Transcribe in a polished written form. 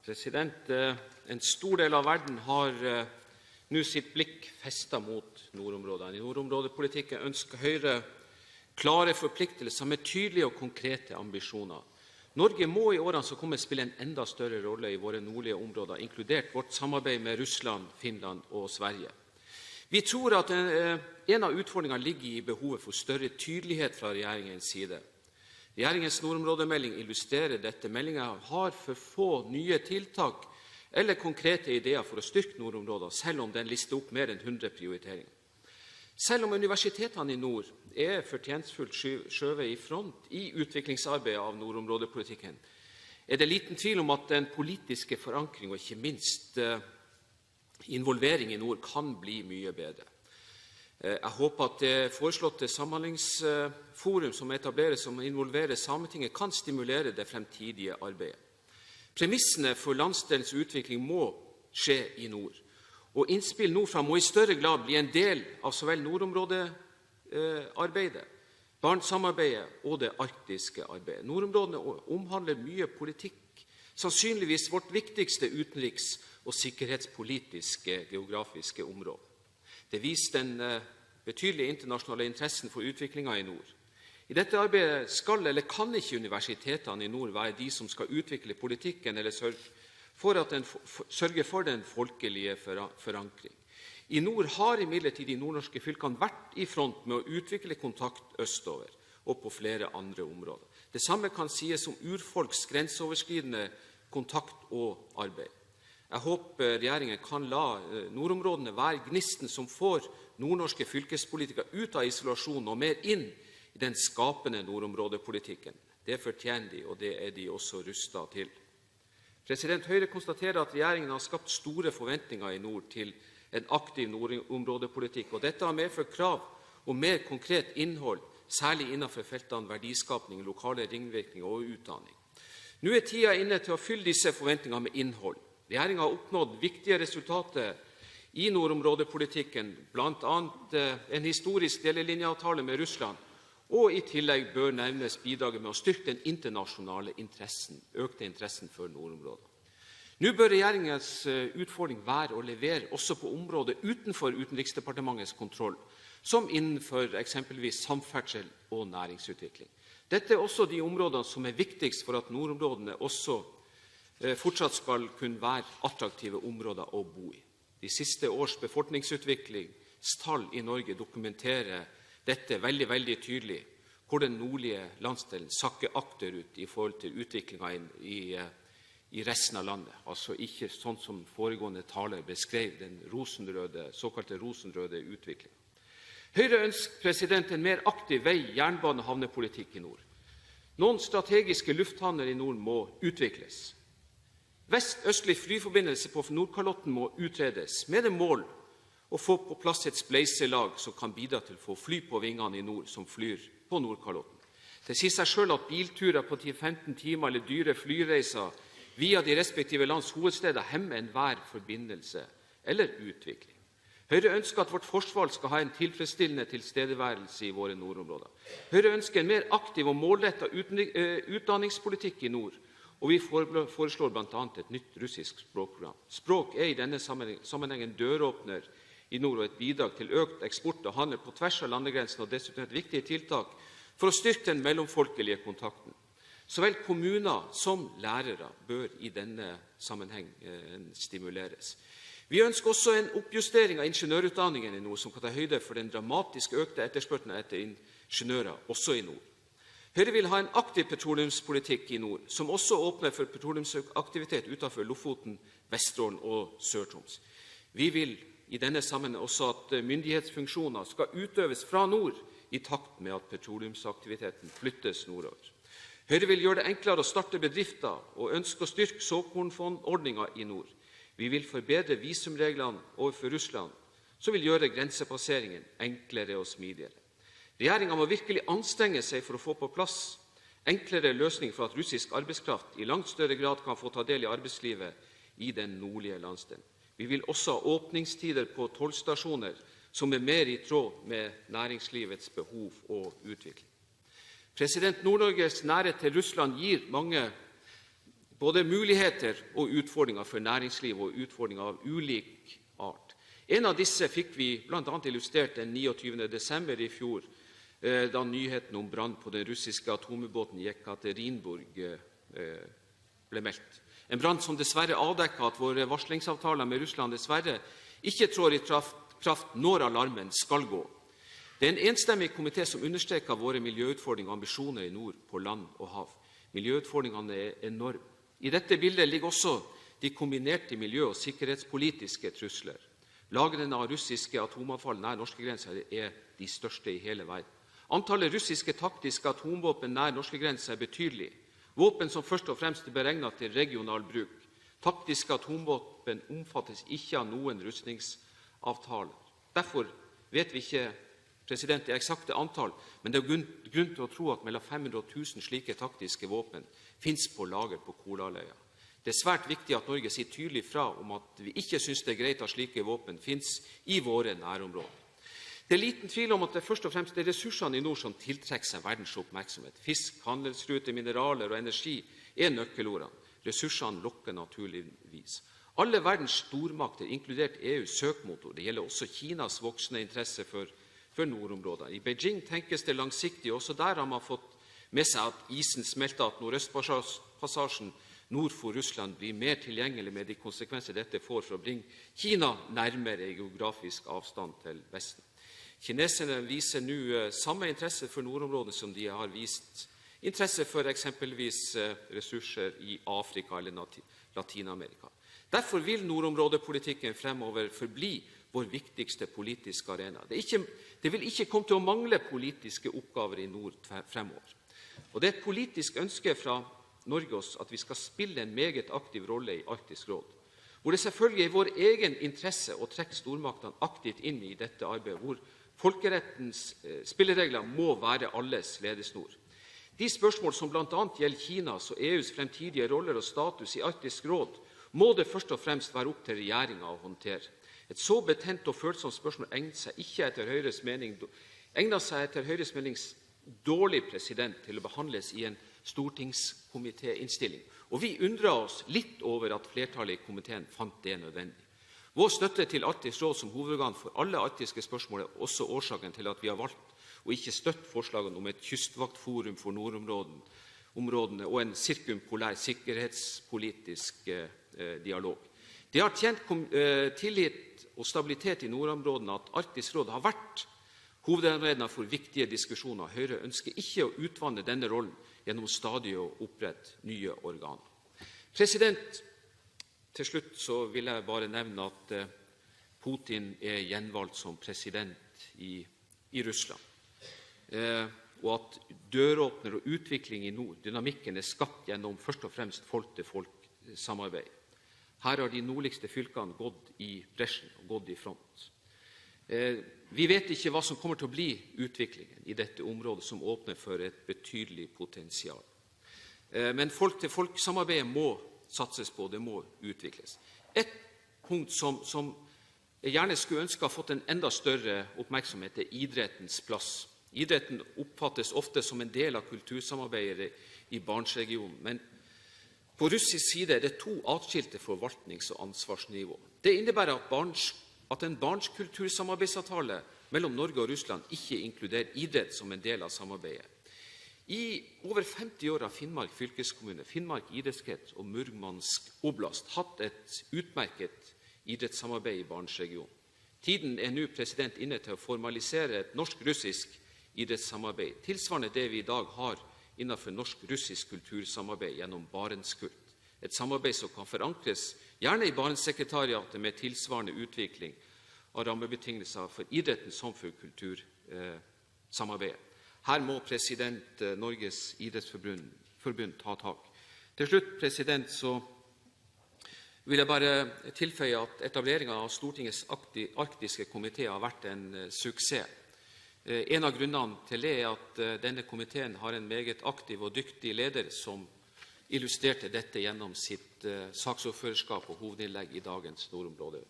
En stor del av verden har nå sitt blikk festet mot nordområdene. I nordområdepolitikken ønsker Høyre klare forpliktelser med tydelige og konkrete ambisjoner. Norge må i årene som kommer spille en enda større rolle i våre nordlige områder, inkludert vårt samarbeid med Russland, Finland og Sverige. Vi tror at en av utfordringene ligger i behovet for større tydelighet fra regjeringens side. Regjeringens nordområdemelding illustrerer dette. Meldingen har for få nye tiltak eller konkrete ideer for å styrke nordområder, selv om den lister opp mer enn 100 prioriteringer. Selv om universitetene i nord er fortjenstfullt skjøvet i front i utviklingsarbeidet av nordområdepolitikken, er det liten tvil om at den politiske forankring og ikke minst involvering i nord kan bli mye bedre. Jeg håper at det foreslåtte samhandlingsforum som etableres, som involverer Sametinget, kan stimulere det fremtidige arbeidet. Premissene for landsdelens utvikling må skje i nord, og innspill nordfra må i større grad bli en del av så vel nordområdearbeidet, Barentssamarbeidet og det arktiske arbeidet. Nordområdene omhandler mye politikk, sannsynligvis vårt viktigste utenriks- og sikkerhetspolitiske geografiske område. Det viser den betydelige internasjonale interessen for utviklingen i nord. I dette arbeidet skal eller kan ikke universitetene i nord være de som skal utvikle politikken eller sørge for den folkelige forankring. I nord har imidlertid de nordnorske fylkene vært i front med å utvikle kontakt østover og på flere andre områder. Det samme kan sies om urfolks grenseoverskridende kontakt og arbeid. Jeg håper regjeringen kan la nordområdene være gnisten som får nordnorske fylkespolitikere ut av isolasjon og mer inn i den skapende nordområdepolitikken. Det fortjener de, og det er de også rustet til. Høyre konstaterer at regjeringen har skapt store forventninger i nord til en aktiv nordområdepolitikk, og dette har medført krav om mer konkret innhold, særlig innenfor feltene verdiskapning, lokale ringvirkninger og utdanning. Nå er tiden inne til å fylle disse forventningene med innhold. Regjeringen har oppnådd viktige resultater i nordområdepolitikken, blant annet en historisk delelinjeavtale med Russland, og i tillegg bør nevnes bidraget med å styrke den internasjonale økte interessen for nordområder. Nå bør regjeringens utfordring være å levere også på områder utenfor Utenriksdepartementets kontroll, som innenfor eksempelvis samferdsel og næringsutvikling. Dette er også de områdene som er viktigst for at nordområdene også fortsatt skal kunne være attraktive områder å bo i. De siste års befolkningsutviklingstall i Norge dokumenterer dette veldig tydelig, hvor den nordlige landsdelen sakker akterut i forhold til utviklingen i resten av landet. Altså ikke sånn som foregående taler beskrev den såkalte rosenrøde utviklingen. Høyre ønsker en mer aktiv vei-, jernbane- og havnepolitikk i nord. Noen strategiske lufthavner i nord må utvikles. Vest-østlig flyforbindelse på Nordkalotten må utredes, med det mål å få på plass et spleiselag som kan bidra til å få fly på vingene i nord som flyr på Nordkalotten. Det sier seg selv at bilturer på 10-15 timer eller dyre flyreiser via de respektive lands hovedsteder hemmer enhver forbindelse eller utvikling. Høyre ønsker at vårt forsvar skal ha en tilfredsstillende tilstedeværelse i våre nordområder. Høyre ønsker en mer aktiv og målrettet utdanningspolitikk i nord, og vi foreslår bl.a. et nytt russisk språkprogram. Språk er i denne sammenhengen døråpner i nord og et bidrag til økt eksport og handel på tvers av landegrensen, og dessuten et viktig tiltak for å styrke den mellomfolkelige kontakten. Så vel kommuner som lærere bør i denne sammenheng stimuleres. Vi ønsker også en oppjustering av ingeniørutdanningen i nord, som kan ta høyde for den dramatisk økte etterspørselen etter ingeniører, også i nord. Høyre vil ha en aktiv petroleumspolitikk i nord, som også åpner for petroleumsaktivitet utenfor Lofoten, Vesterålen og Sør-Troms. Vi vil i denne sammenheng også at myndighetsfunksjoner skal utøves fra nord, i takt med at petroleumsaktiviteten flyttes nordover. Høyre vil gjøre det enklere å starte bedrifter, og ønsker å styrke såkornfondordningen i nord. Vi vil forbedre visumreglene overfor Russland, som vil gjøre grensepasseringen enklere og smidigere. Regjeringen må virkelig anstrenge seg for å få på plass enklere løsninger for at russisk arbeidskraft i langt større grad kan få ta del i arbeidslivet i den nordlige landsdelen. Vi vil også ha åpningstider på tollstasjoner som er mer i tråd med næringslivets behov og utvikling. Nord-Norges nærhet til Russland gir mange både muligheter og utfordringer for næringsliv og utfordringer av ulik art. En av disse fikk vi blant annet illustrert den 29. desember i fjor, da nyheten om brann på den russiske atomubåten Jekaterinburg ble meldt. En brann som dessverre avdekket at våre varslingsavtaler med Russland dessverre ikke trår i kraft når alarmen skal gå. Det er en enstemmig komité som understreker våre miljøutfordringer og ambisjoner i nord på land og hav. Miljøutfordringene er enorme. I dette bildet ligger også de kombinerte miljø- og sikkerhetspolitiske trusler. Lagrene av russiske atomavfall nær norskegrenser er de største i hele verden. Antallet russiske taktiske atomvåpen nær norskegrenser er betydelig. Våpen som først og fremst er beregnet til regional bruk. Taktiske atomvåpen omfattes ikke av noen rustningsavtaler. Derfor vet vi ikke det eksakte antall, men det er grunn til å tro at mellom 500 og 1000 slike taktiske våpen finnes på lager på Kolahalvøya. Det er svært viktig at Norge sier tydelig fra om at vi ikke synes det er greit at slike våpen finnes i våre nærområder. Det er liten tvil om at det først og fremst er ressursene i nord som tiltrekker seg verdens oppmerksomhet. Fisk, handelsruter, mineraler og energi er nøkkelordene. Ressursene lokker naturligvis. Alle verdens stormakter, inkludert EUs søkmotor, det gjelder også Kinas voksende interesse for nordområder. I Beijing tenkes det langsiktig, også der har man fått med seg at isen smelter, at Nordøstpassasjen nord for Russland blir mer tilgjengelig med de konsekvenser dette får for å bringe Kina nærmere i geografisk avstand til Vesten. Kineserne viser nå samme interesse for nordområdene som de har vist interesse for eksempelvis ressurser i Afrika eller Latinamerika. Derfor vil nordområdepolitikken fremover forbli vår viktigste politiske arena. Det vil ikke komme til å mangle politiske oppgaver i nord fremover. Og det er et politisk ønske fra Norge at vi skal spille en meget aktiv rolle i Arktisk råd, hvor det selvfølgelig er i vår egen interesse å trekke stormaktene aktivt inn i dette arbeidet, hvor folkerettens spilleregler må være alles ledesnor. De spørsmål som blant annet gjelder Kinas og EUs fremtidige roller og status i Arktisk råd, må det først og fremst være opp til regjeringen å håndtere. Et så betent og følsomt spørsmål egner seg etter Høyres mening dårlig til å behandles i en stortingskomitéinnstilling. Og vi undrer oss litt over at flertallet i komiteen fant det nødvendig. Vår støtte til Arktisk råd som hovedorgan for alle arktiske spørsmål er også årsaken til at vi har valgt å ikke støtte forslagene om et kystvaktforum for nordområdene og en sirkumpolær sikkerhetspolitisk dialog. Det har tjent tillit og stabilitet i nordområdene at Arktisk råd har vært hovedarena for viktige diskusjoner. Høyre ønsker ikke å utvanne denne rollen gjennom stadig å opprette nye organer. Til slutt så vil jeg bare nevne at Putin er gjenvalgt som president i Russland, og at døråpner og utvikling i nord, dynamikken er skapt gjennom først og fremst folk-til-folk-samarbeid. Her har de nordligste fylkene gått i bresjen og gått i front. Vi vet ikke hva som kommer til å bli utviklingen i dette området, som åpner for et betydelig potensial. Men folk-til-folk-samarbeidet må satses på, det må utvikles. Et punkt som jeg gjerne skulle ønske ha fått en enda større oppmerksomhet, er idrettens plass. Idretten oppfattes ofte som en del av kultursamarbeidet i Barentsregionen, men på russisk side er det to atskilte forvaltnings- og ansvarsnivå. Det innebærer at en Barentskultursamarbeidsavtale mellom Norge og Russland ikke inkluderer idrett som en del av samarbeidet. I over 50 år har Finnmark fylkeskommune, Finnmark idrettskrets og Murmansk oblast hatt et utmerket idrettssamarbeid i Barentsregionen. Tiden er nå inne til å formalisere et norsk-russisk idrettssamarbeid, tilsvarende det vi i dag har innenfor norsk-russisk kultursamarbeid gjennom Barentskult. Et samarbeid som kan forankres gjerne i Barentssekretariatet med tilsvarende utvikling av rammebetingelser for idretten som for kultursamarbeidet. Her må Norges idrettsforbund ta tak. Til slutt så vil jeg bare tilføye at etableringen av Stortingets arktiske komité har vært en suksess. En av grunnene til det er at denne komiteen har en meget aktiv og dyktig leder som illustrerte dette gjennom sitt saksordførerskap og hovedinnlegg i dagens nordområde.